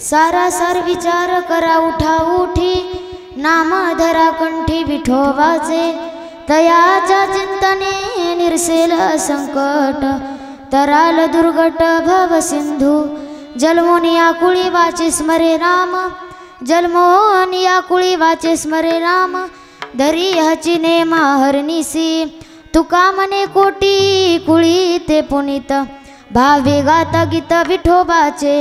सारासार विचार करा उठा उठी, नाम धरा कंठी विठोबाचे, तयाच्या चिंतने निरसेल संकट, तराल दुर्गट भव सिंधू, जन्मोन या कुळी वाचे स्मरे राम, जन्मोन या कुळी वाचे स्मरे राम, धरी हची नेमा हरनिसी, तुका मने कोटी कुळी ते पुनीत, भावे गाता गीत विठोबाचे,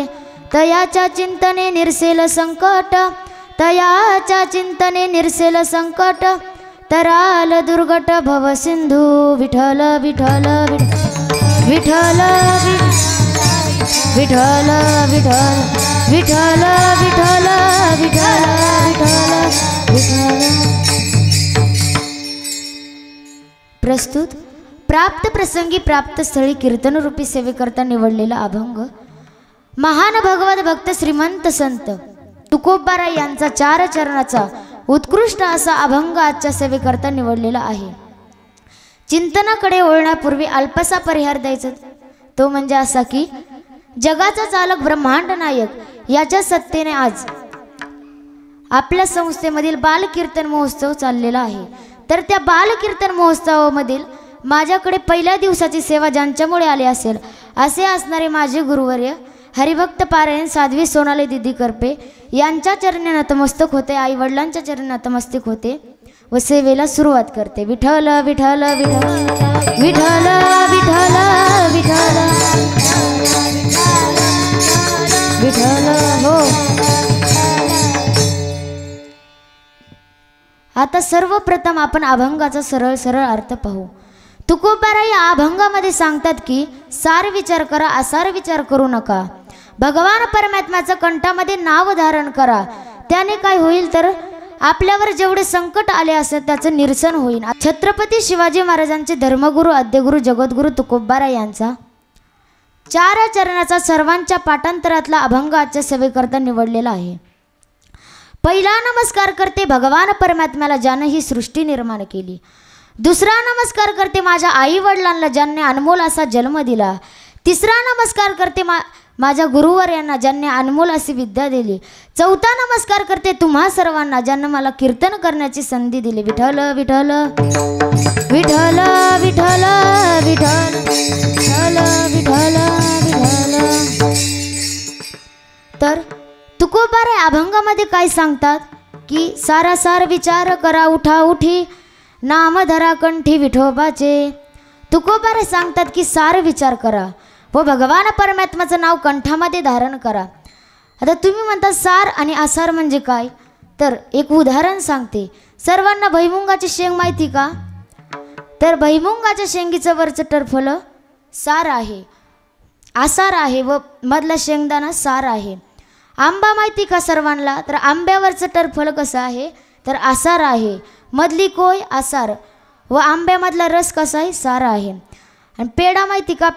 तयाच्या चिंतने निरसेल संकट, तयाच्या चिंतने निरसेल संकट, तराल दुर्गट भव सिंधू, विठ्ठल विठ्ठल विठ्ठल विठ्ठल विठ्ठल विठ्ठल विठ्ठल विठ्ठल विठ्ठल। प्रस्तुत प्राप्त प्रसंगी प्राप्त स्थळी कीर्तन रूपी सेवेकरता निवडलेला अभंग, महान भगवत भक्त श्रीमंत संत तुकोबाराय यांचा 4 चरणाचा उत्कृष्ट असा अभंग आजच्या सेवेकरता निवडलेला आहे। चिंतनाकडे वळण्यापूर्वी अल्पसा परिहार द्यायचा, तो म्हणजे असा की जगाचा चालक ब्रह्मांड नायक याच्या सत्तेने आज आपल्या संस्थेमधील बालकीर्तन महोत्सव चाललेला आहे। तर त्या बालकीर्तन महोत्सवामधील माझ्याकडे पहिल्या दिवसाची सेवा ज्यांच्यामुळे आली असेल असे असणारे माझे गुरुवर्य हरिभक्त पारायण साध्वी सोनाली दिदी करपे यांच्या चरणी नतमस्तक होते, आई वडिलांच्या चरणी नतमस्तक होते व सेवेला सुरुवात करते। विठ्ठल विठ्ठल विठ्ठल विठ्ठल विठ्ठल विठ्ठल विठ्ठल हो। आता सर्वप्रथम आपण अभंगाचा सरळ सरळ अर्थ पाहू। तुकोबाराय या अभंगामध्ये सांगतात की सार विचार करा, असार विचार करू नका, भगवान परमात्म्याचं कंठामध्ये नाव धारण करा, त्याने काय होईल तर आपल्यावर जेवढे संकट आले असेल त्याचं निरसन होईल। छत्रपती शिवाजी महाराजांचे धर्मगुरू आद्यगुरू जगद्गुरू तुकोबाराय यांचा 4 चरणाचा सर्वांच्या पाठांतरातला अभंग आजच्या सेवेकरता निवडलेला आहे। पहिला नमस्कार करते भगवान परमात्म्याला ज्याने ही सृष्टी निर्माण केली, दुसरा नमस्कार करते माझ्या आई वडिलांना ज्यांनी अनमोल असा जन्म दिला, तिसरा नमस्कार करते माझ्या गुरुवर्यांना ज्यांनी अनमोल अशी विद्या दिली, चौथा नमस्कार करते तुम्हा सर्वांना ज्यांना मला कीर्तन करण्याची संधी दिली। विठ्ठल विठ्ठल विठ्ठल विठ्ठल विठ्ठल विठ्ठल विठ्ठल। तर तुकोबाराय अभंगामध्ये काय सांगतात, की सारा सार विचार करा उठा उठी नाम धरा कंठी विठोबाचे. तुकोबारे सांगतात की सार विचार करा व भगवान परमात्म्याचं नाव कंठामध्ये धारण करा. आता तुम्ही म्हणता सार आणि आसार म्हणजे काय, तर एक उदाहरण सांगते. सर्वांना भुईमुगाची शेंग माहिती का, तर भुईमुगाच्या शेंगीचं वरचं टरफलं सार आहे, आसार आहे व मधला शेंगदाणा सार आहे. आंबा माहिती का सर्वांना, तर आंब्यावरचं टरफलं कसं आहे, तर आसार आहे, मधली कोय आसार व आंब्यामधला रस कसा आहे, सार आहे. आणि पेढा माहिती का,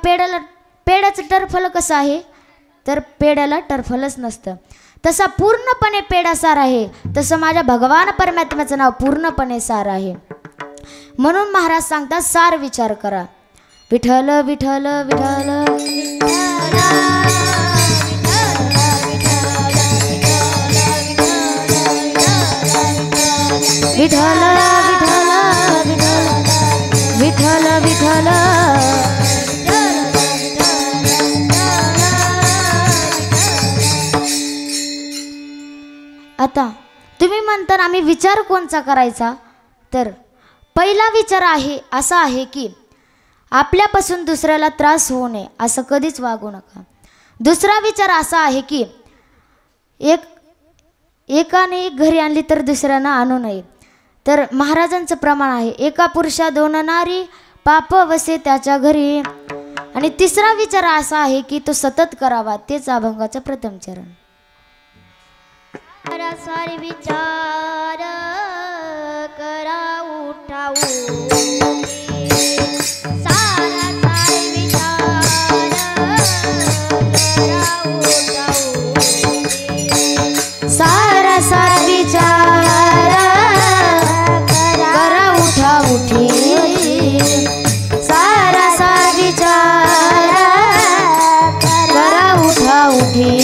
पेढ्याचं टरफलं कसं आहे, तर पेढ्याला टरफलच नसतं. तसा पूर्णपणे पेढा सार आहे, तसं माझ्या भगवान परमात्म्याचं नाव पूर्णपणे सार आहे. म्हणून महाराज सांगतात सार विचार करा. विठ्ठल विठ्ठल विठ्ठल विठ्ठल विठ्ठल विठ्ठल. आता तुम्ही म्हणता आम्ही विचार कोणचा करायचा, तर पहिला विचार आहे असा आहे की आपल्यापासून दुसऱ्याला त्रास होऊ नये असं कधीच वागू नका. दुसरा विचार असा आहे की एकाने एक घरी आणली तर दुसऱ्यानं आणू नये, तर महाराजांचं प्रमाण आहे एका पुरुषा दोन नारी पाप वसे त्याच्या घरी. आणि तिसरा विचार असा आहे की तो सतत करावा, तेच अभंगाचं प्रथम चरण. सारे विचार करा उठा उठी, सारा सारे विचार करा उठा उठी, सारा सार विचार करा उठा उठी, सारा सार विचार करा उठा उठी.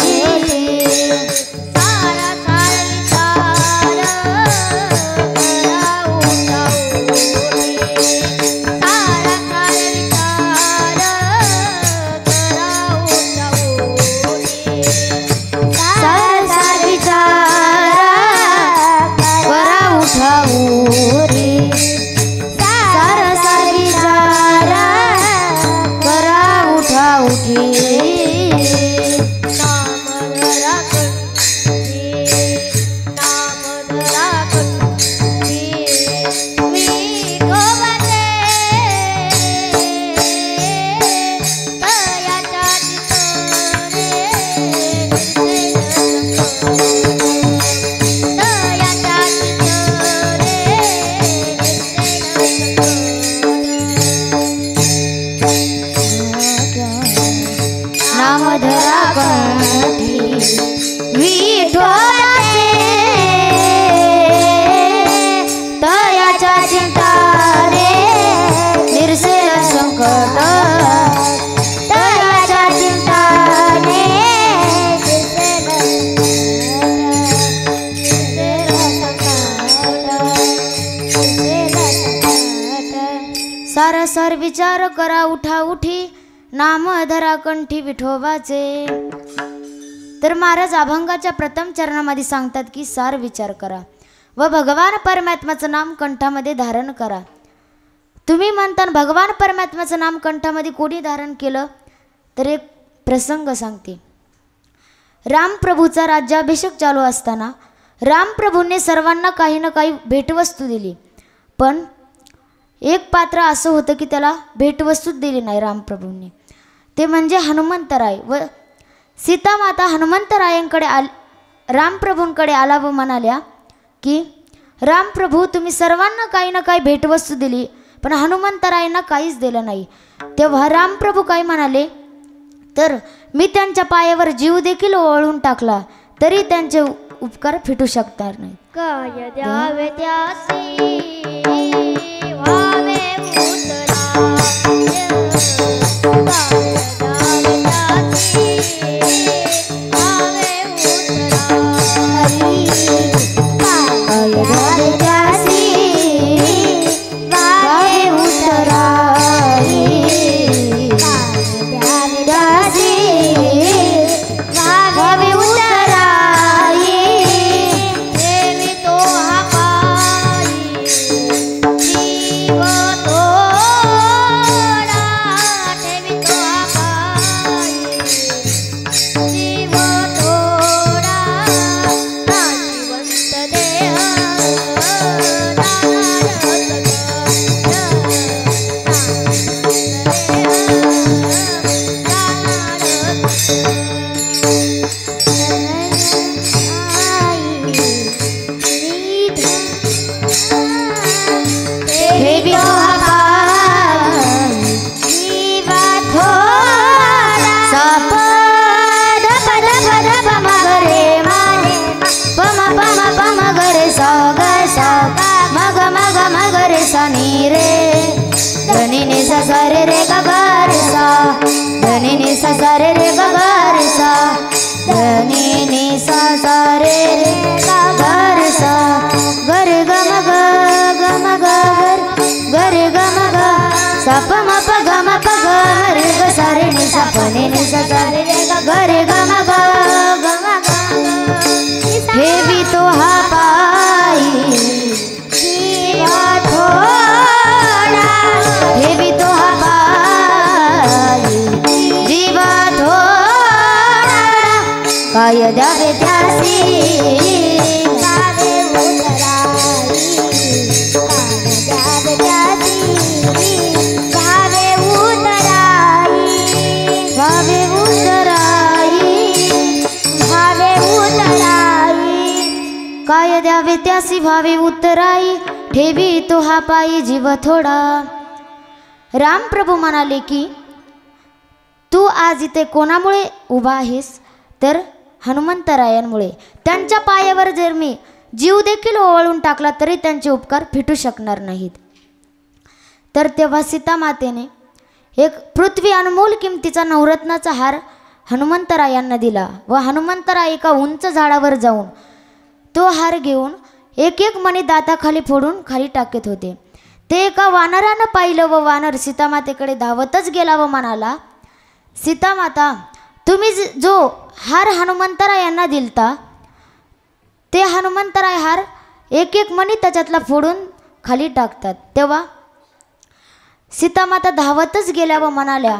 सारा सार विचार करा उठा उठी नाम धरा कंठी विठोबाचे. तर महाराज अभंगाच्या प्रथम चरणामध्ये सांगतात की सार विचार करा व भगवान परमात्म्याचं नाम कंठामध्ये धारण करा. तुम्ही म्हणता भगवान परमात्म्याचं नाम कंठामध्ये कोणी धारण केलं, तर एक प्रसंग सांगते. रामप्रभूचा राज्याभिषेक चालू असताना रामप्रभूंनी सर्वांना काही ना काही भेटवस्तू दिली, पण एक पात्र असं होतं की त्याला भेटवस्तूच दिली नाही रामप्रभूंनी, ते म्हणजे हनुमंतराय. व सीतामाता हनुमंतरायांकडे रामप्रभूंकडे आला व म्हणाल्या की रामप्रभू तुम्ही सर्वांना काही ना काही भेटवस्तू दिली, पण हनुमंतरायांना काहीच दिलं नाही. तेव्हा रामप्रभू काय म्हणाले, तर मी त्यांच्या पायावर जीव देखील ओवाळून टाकला तरी त्यांचे उपकार फिटू शकणार नाही. काय द्यावे त्यासी भावे उतरा, तो प म प ग म प ग रे ग सा रे नि सा प नि नि सा सा रे रे ग ग रे ग म ग ग म ग ठेवी तो हा पायी जीवा थोडा ठेवी तो हा पायी जीवा थोडा काय द्यावे त्यासी काय द्यावे त्यासी भावे उतराई ठेवी तो हा पायी जीव थोडा. रामप्रभू म्हणाले की तू आज इथे कोणामुळे उभा आहेस तर हनुमंतरायांमुळे. त्यांच्या पायावर जर मी जीव देखील ओवाळून टाकला तरी त्यांचे उपकार फिटू शकणार नाहीत. तर तेव्हा सीतामातेने एक पृथ्वी अनमोल किमतीचा नवरत्नाचा हार हनुमंतरायांना दिला व हनुमंतराय एका उंच झाडावर जाऊन तो हार घेऊन एक एक मणी दाताखाली फोडून खाली टाकत होते. ते एका वानरानं पाहिलं व वानर सीतामातेकडे धावतच गेला व म्हणाला, सीतामाता तुम्ही जो हार हनुमंतरायांना दिलता ते हनुमंतराय हार एक एक मणी त्याच्यातला फोडून खाली टाकतात. तेव्हा सीतामाता धावतच गेल्या व म्हणाल्या,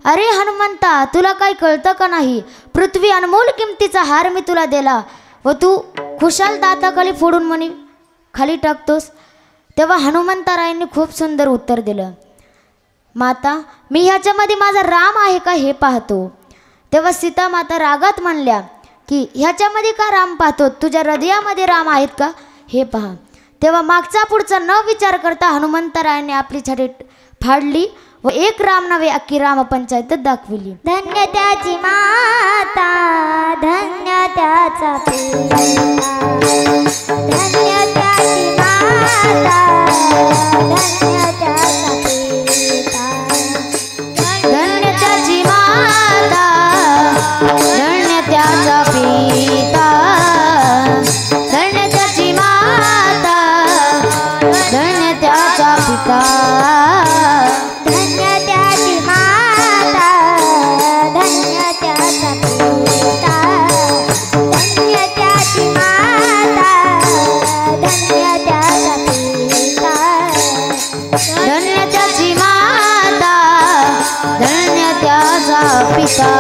अरे हनुमंता तुला काय कळतं का नाही? पृथ्वी अनमोल किमतीचा हार मी तुला दिला व तू खुशाल दाताखाली फोडून मणी खाली टाकतोस. तेव्हा हनुमंतरायांनी खूप सुंदर उत्तर दिलं, माता मी ह्याच्यामध्ये माझा राम आहे का हे पाहतो. तेव्हा सीतामाता रागात म्हणल्या की ह्याच्यामध्ये का राम पाहतो, तुझ्या हृदयामध्ये राम आहेत का हे पहा. तेव्हा मागचा पुढचा न विचार करता हनुमंतरायांनी आपली छडी फाडली व एक राम नव्हे अख्खी रामपंचायतच दाखविली. धन्य त्याची माता धन्य त्याचा पिता धन्य त्याची माता धन्य त्याचा पिता धन्य त्याची माता धन्य त्याचा पिता धन्य त्याची माता धन्य त्याचा पिता धन्य त्याची माता धन्य त्याचा पिता धन्य त्याची माता धन्य त्याचा पिता धन्य त्याची माता धन्य त्याचा पिता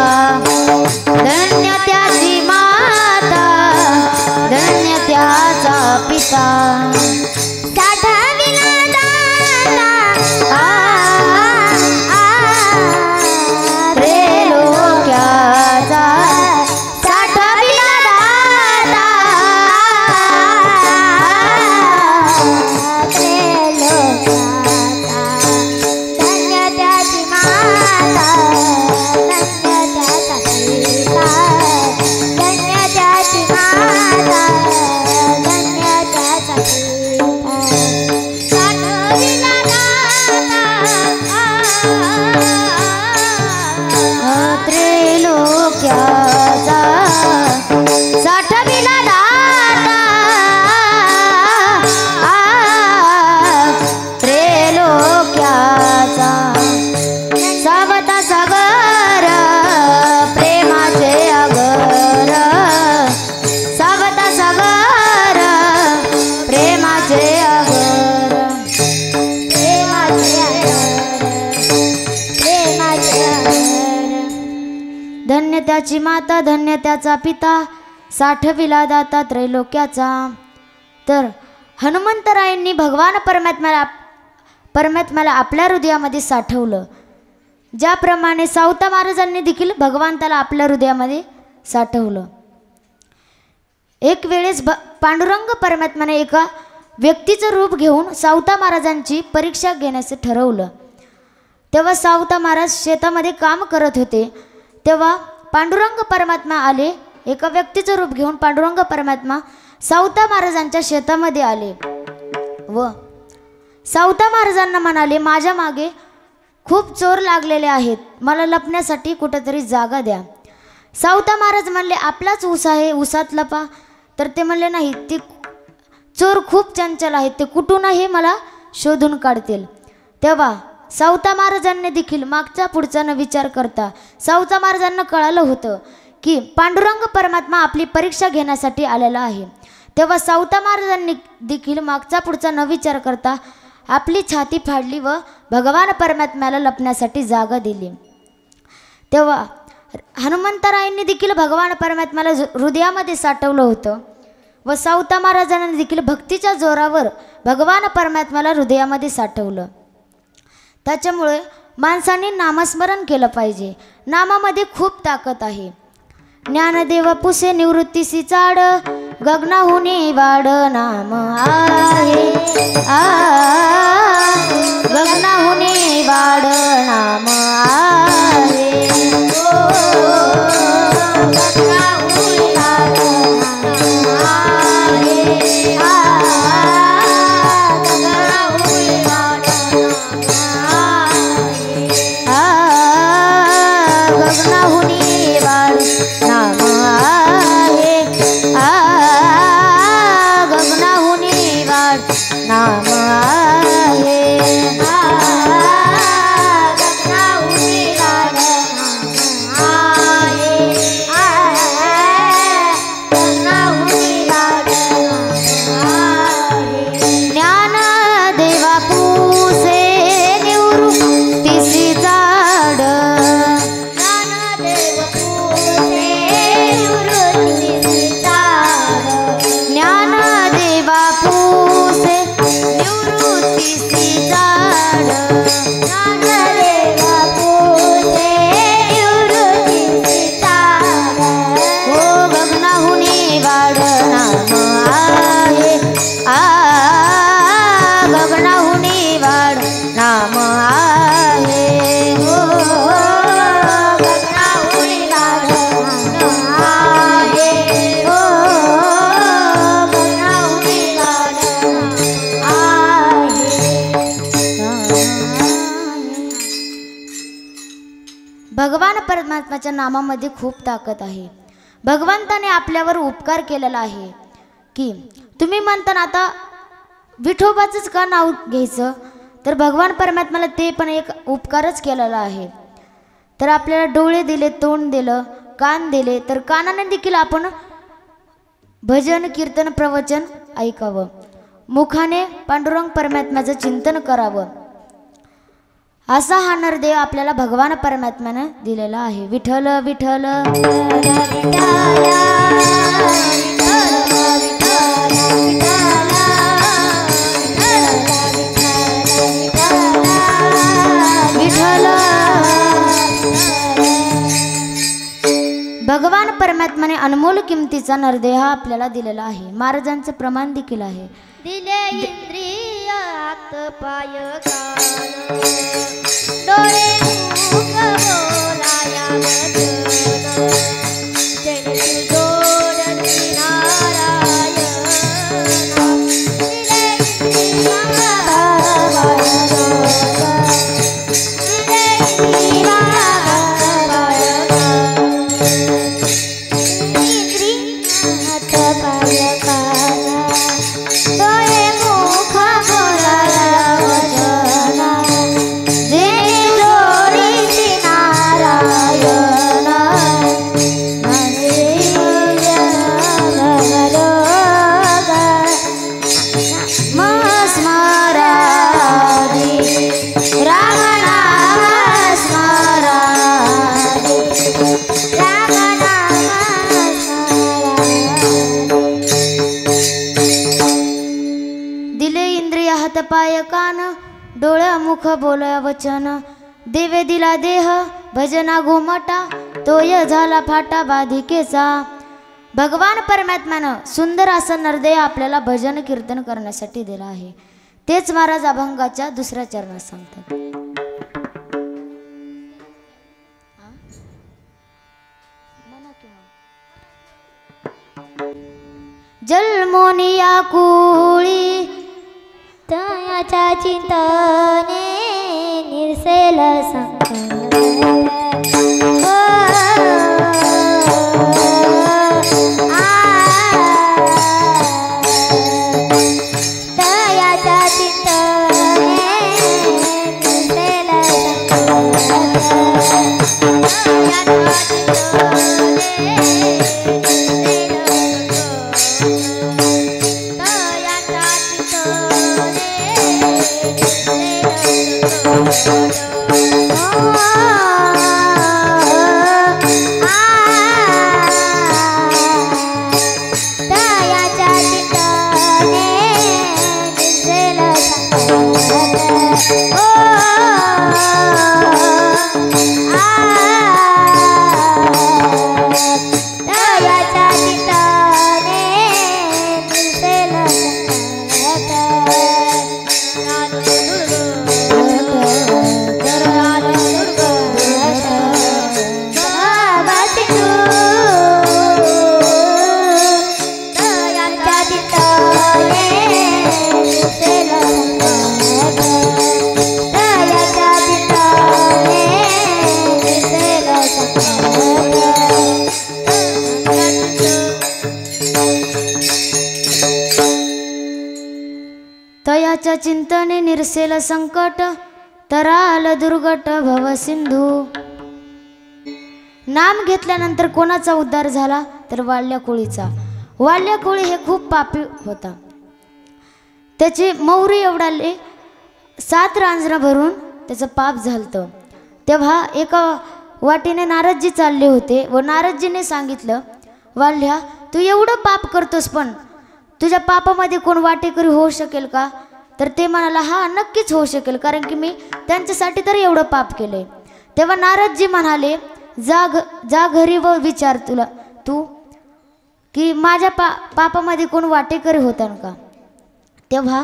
धन्य त्याची माता धन्य त्याचा पिता. साठविला दाता त्रैलोक्याचा साठविला दाता त्रैलोक्याचा धन्य त्याची माता धन्य त्याचा पिता धन्य त्याची माता धन्य त्याचा पिता साठविला त्रैलोक्याचा साठविला दाता त्रैलोक्याचा सावता सागर प्रेमाचे अगर सावता सागर प्रेमाचे अगर प्रेमाचे प्रेमाचे धन्य त्याची माता धन्य त्याचा पिता साठविला दाता त्रैलोक्याचा. तर हनुमंतरायांनी भगवान परमात्म्याला आपल्या हृदयामध्ये साठवलं. ज्याप्रमाणे सावता महाराजांनी देखील भगवंताला आपल्या हृदयामध्ये साठवलं. एक वेळेस पांडुरंग परमात्म्याने एका व्यक्तीचं रूप घेऊन सावता महाराजांची परीक्षा घेण्याचं ठरवलं. तेव्हा सावता महाराज शेतामध्ये काम करत होते. तेव्हा पांडुरंग परमात्मा आले. एका व्यक्तीचं रूप घेऊन पांडुरंग परमात्मा सावता महाराजांच्या शेतामध्ये आले व सावता महाराजांना म्हणाले, माझ्या मागे खूप चोर लागलेले आहेत, मला लपण्यासाठी कुठेतरी जागा द्या. सावता महाराज म्हणले, आपलाच ऊस आहे, ऊसात लपा. तर ते म्हणले, नाही, ते चोर खूप चंचल आहेत, ते कुठूनही मला शोधून काढतील. तेव्हा सावता महाराजांनी देखील मागचा पुढचा न विचार करता सावता महाराजांना कळालं होतं की पांडुरंग परमात्मा आपली परीक्षा घेण्यासाठी आलेला आहे. तेव्हा सावता महाराजांनी देखील मागचा पुढचा न विचार करता आपली छाती फाडली व भगवान परमात्म्याला लपण्यासाठी जागा दिली. तेव्हा हनुमंतरायांनी देखील भगवान परमात्म्याला हृदयामध्ये साठवलं होतं व सावता महाराजांनी देखील भक्तीच्या जोरावर भगवान परमात्म्याला हृदयामध्ये साठवलं. त्याच्यामुळे माणसांनी नामस्मरण केलं पाहिजे. नामामध्ये खूप ताकद आहे. ज्ञानदेव पुसे निवृत्तीसी चाड गगनाहुनी वाड नाम आहे. गगनाहुनी वाड नाम आहे. भगवान परमात्म्याच्या नामामध्ये खूप ताकद आहे. भगवंताने आपल्यावर उपकार केलेला आहे की तुम्ही म्हणता आता विठोबाचंच का नाव घ्यायचं, तर भगवान परमात्म्याला ते पण एक उपकारच केलेला आहे. तर आपल्याला डोळे दिले, तोंड दिलं, कान दिले, तर कानाने देखील आपण भजन कीर्तन प्रवचन ऐकावं. मुखाने पांडुरंग परमात्म्याचं चिंतन करावं. असा हा नरदेव आपल्याला भगवान परमात्म्यानं दिलेला आहे. विठ्ठल विठ्ठल विठ्ठल. भगवान परमात्म्याने अनमोल किमतीचा नरदेह आपल्याला दिलेला आहे. महाराजांचं प्रमाण देखील आहे. दिले इंद्रिय हात पाय कान डोळे मुख बोलाया वचन जनी जोड नारायण. दिले इंद्रिय हात पाय कान दिले इंद्रिय हात पाय कान हात पाय कान डोळे मुख बोलाया वचन जनी जोडीसी नारायण. स्मरादी राम नाम स्मरादी राम नाम स्मरादी. दिले इंद्रिय हात पाय कान डोळा मुख बोलया वचन देवे दिला देह भजना घुमटा तोय झाला फाटा बाधिकेचा. भगवान परमात्म्यानं सुंदर असं नरदेह आपल्याला भजन कीर्तन करण्यासाठी दिला आहे. तेच महाराज अभंगाच्या दुसऱ्या चरणात सांगतात. जन्मोनिया कुळी तयाच्या चिंतने निर्सेल संकट तयाच्या चिंतने निर्सेल तयाच्या चिंतने निरसेल संकट, तराल दुर्गट भव सिंधू. नाम घेतल्यानंतर कोणाचा उद्धार झाला तर वाल्या कोळीचा. वाल्या कोळी हे खूप पापी होता. त्याचे मौरी एवढाले 7 रांजणं भरून त्याचं पाप झालतं. तेव्हा एका वाटेने नारदजी चालले होते व नारदजीने सांगितलं, वाल्या तू एवढं पाप करतोस पण तुझ्या पापामध्ये कोण वाटेकरी होऊ शकेल का? तर ते म्हणाला, हा नक्कीच होऊ शकेल, कारण की मी त्यांच्यासाठी तर एवढं पाप केलंय. तेव्हा नारदजी म्हणाले, जा घरी व विचार तू की माझ्या पापामध्ये कोण वाटेकरी होता का? तेव्हा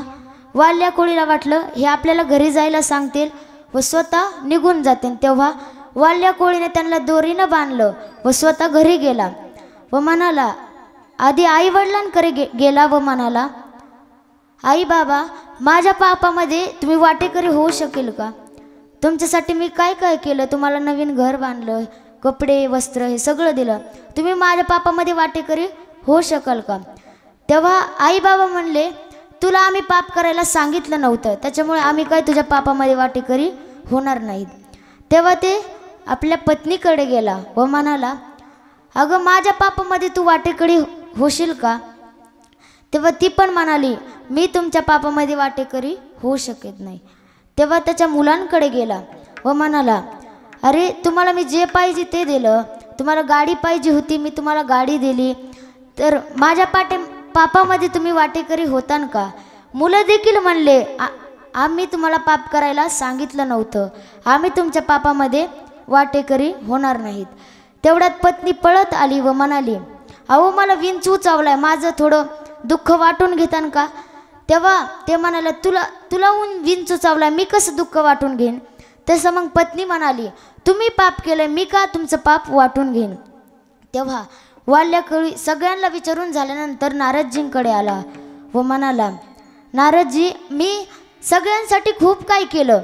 वाल्या कोळीला वाटलं हे आपल्याला घरी जायला सांगतील व स्वतः निघून जातील. तेव्हा वाल्या कोळीने त्यांना दोरीनं बांधलं व स्वतः घरी गेला व म्हणाला, आधी आई वडिलांकडे गेला व म्हणाला, आई बाबा माझ्या पापामध्ये तुम्ही वाटेकरी होऊ शकेल का? तुमच्यासाठी मी काय काय केलं, तुम्हाला नवीन घर बांधलं, कपडे वस्त्र हे सगळं दिलं, तुम्ही माझ्या पापामध्ये वाटेकरी होऊ शकाल का? तेव्हा आई बाबा म्हणले, तुला आम्ही पाप करायला सांगितलं नव्हतं, त्याच्यामुळे आम्ही काय तुझ्या पापामध्ये वाटेकरी होणार नाहीत. तेव्हा ते आपल्या पत्नीकडे गेला व म्हणाला, अगं माझ्या पापामध्ये तू वाटेकरी होशील का? तेव्हा ती पण म्हणाली, मी तुमच्या पापामध्ये वाटेकरी होऊ शकत नाही. तेव्हा त्याच्या मुलांकडे गेला व म्हणाला, अरे तुम्हाला मी जे पाहिजे ते दिलं, तुम्हाला गाडी पाहिजे होती मी तुम्हाला गाडी दिली, तर माझ्या पापामध्ये तुम्ही वाटेकरी होतान का? मुलं देखील म्हणले, आम्ही तुम्हाला पाप करायला सांगितलं नव्हतं, आम्ही तुमच्या पापामध्ये वाटेकरी होणार नाहीत. तेवढ्यात पत्नी पळत आली व म्हणाली, अहो मला विंचू चावलाय, माझं थोडं दुःख वाटून घेतान का? तेव्हा ते म्हणाले, तुला विंचू चावलाय, मी कसं दुःख वाटून घेईन? तसं मग पत्नी म्हणाली, तुम्ही पाप केलंय, मी का तुमचं पाप वाटून घेईन? तेव्हा वाल्या कोळी सगळ्यांना विचारून झाल्यानंतर नारदजींकडे आला व म्हणाला, नारदजी मी सगळ्यांसाठी खूप काही केलं,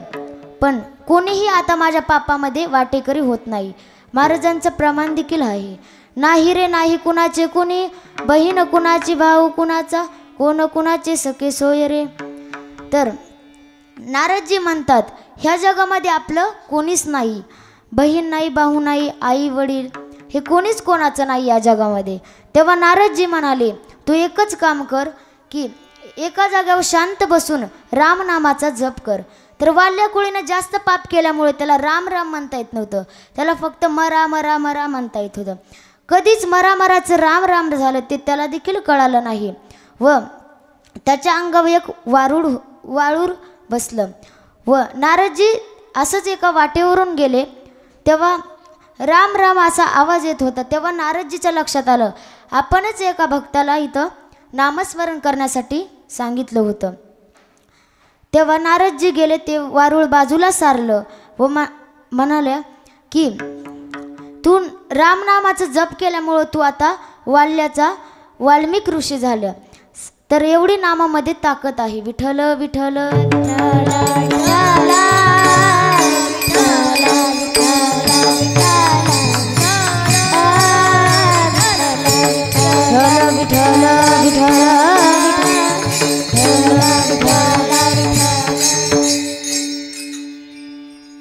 पण कोणीही आता माझ्या पापामध्ये वाटेकरी होत नाही. महाराजांचं प्रमाण देखील आहे, नाही रे नाही कुणाचे कुणी, बहीण कुणाची भाऊ कुणाचा, कोण कुणाचे सखे सोय रे. तर नारदजी म्हणतात, ह्या जगामध्ये आपलं कोणीच नाही, बहीण नाही, भाऊ नाही, आई वडील हे कोणीच कोणाचं नाही या जगामध्ये. तेव्हा नारदजी म्हणाले, तू एकच काम कर की एका जागेवर शांत बसून रामनामाचा जप कर. तर वाल्या कोळीने जास्त पाप केल्यामुळे त्याला राम राम म्हणता येत नव्हतं, त्याला फक्त मरा मरा मरा म्हणता येत होतं. कधीच मराचं राम राम झालं ते त्याला देखील कळालं नाही व त्याच्या अंगावर एक वाळूर बसलं व नारदजी असंच एका वाटेवरून गेले. तेव्हा राम राम असा आवाज येत होता. तेव्हा नारदजीच्या लक्षात आलं, आपणच एका भक्ताला इथं नामस्मरण करण्यासाठी सांगितलं होतं. तेव्हा नारदजी गेले, ते वारूळ बाजूला सारलं व म्हणाल्या की तू रामनामाचं जप केल्यामुळं तू आता वाल्मिक ऋषी झाल्या. तर एवढी नामामध्ये ताकद आहे. विठ्ठल विठ्ठल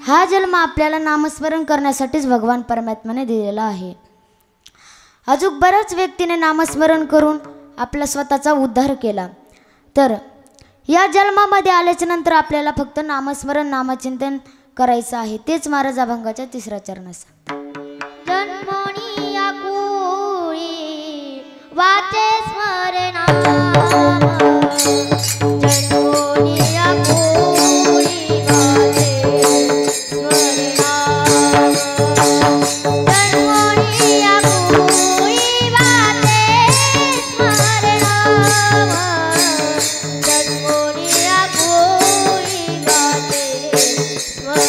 हा जन्म आपल्याला नामस्मरण करण्यासाठीच भगवान परमात्म्याने दिलेला आहे. अजून बऱ्याच व्यक्तीने नामस्मरण करून आपला स्वतःचा उद्धार केला. तर या जन्मामध्ये आल्याच्या नंतर आपल्याला फक्त नामस्मरण नामचिंतन करायचं आहे. तेच महाराज अभंगाच्या 3ऱ्या चरणात सांगतात. जन्मोनी या कोळी वाचे स्मरणा, जन्मोनी या कोळी वाचे स्मरणा, जन्मोनी या कोळी वाचे स्मरणा, जन्मोनी या कोळी वाचे स्मरणा.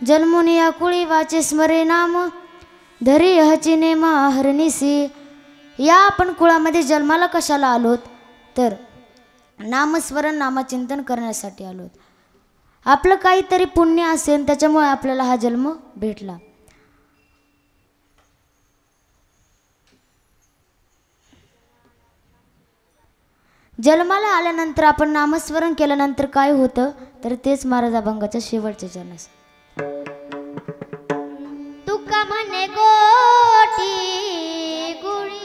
जन्मुनी आकुळी वाचे स्मरे नाम धरी हची नेमा हरणीसी. या आपण कुळामध्ये जन्माला कशाला आलोत तर नामस्मरण नामचिंतन करण्यासाठी आलोत. आपलं काहीतरी पुण्य असेल त्याच्यामुळे आपल्याला हा जन्म भेटला. जन्माला आल्यानंतर आपण नामस्मरण केल्यानंतर काय होतं तर तेच महाराज अभंगाच्या शेवटच्या चरणास. तुका म्हणे गोटी गुळी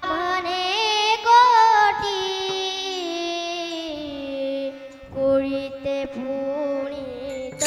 म्हणे गोटी गुळी ते फुळीत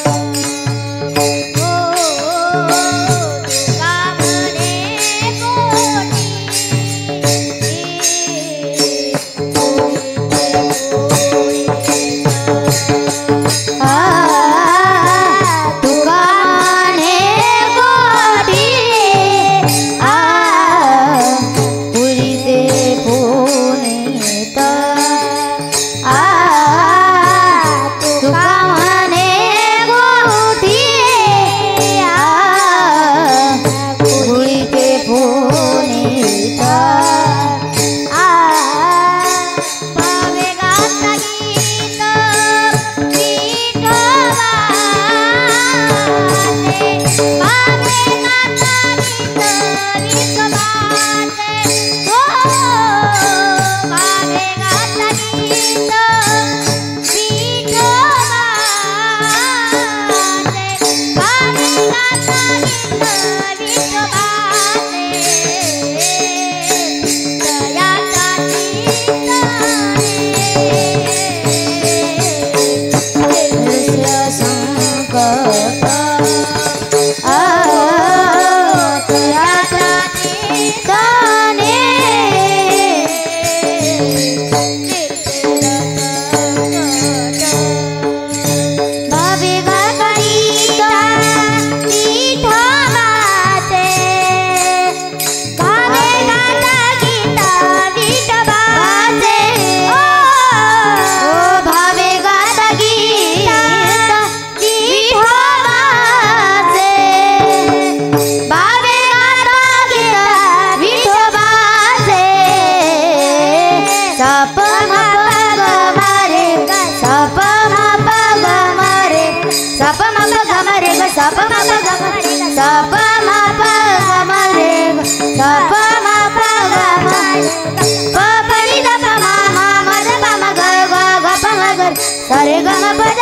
सारे गम पद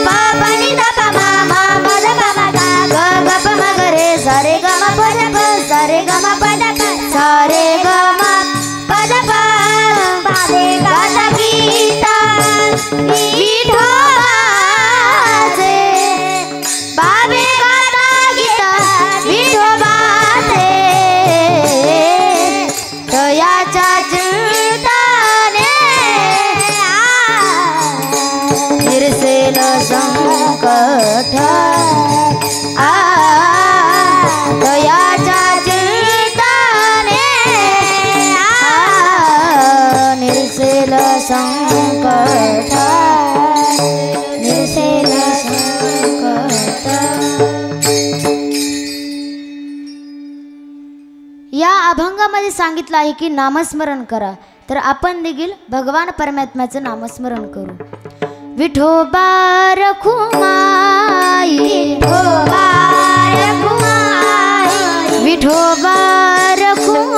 पा पनि द प मा मा मद प म ग ग ग प म ग रे सारे गम पद प सारे गम पद प सारे गम पद प बाबे गाता गीता विठोबाचे बाबे गाता गीता विठोबाचे तयाच्या चिंताने निरसेल संकट तयाच्या चिंताने निरसेल संकट निरसेल संकट. या अभंगामध्ये सांगितलं आहे की नामस्मरण करा, तर आपण देखील भगवान परमात्म्याचं नामस्मरण करू. विठोबा रखुमाई विठोबा रखुमाई विठोबा रखुमाई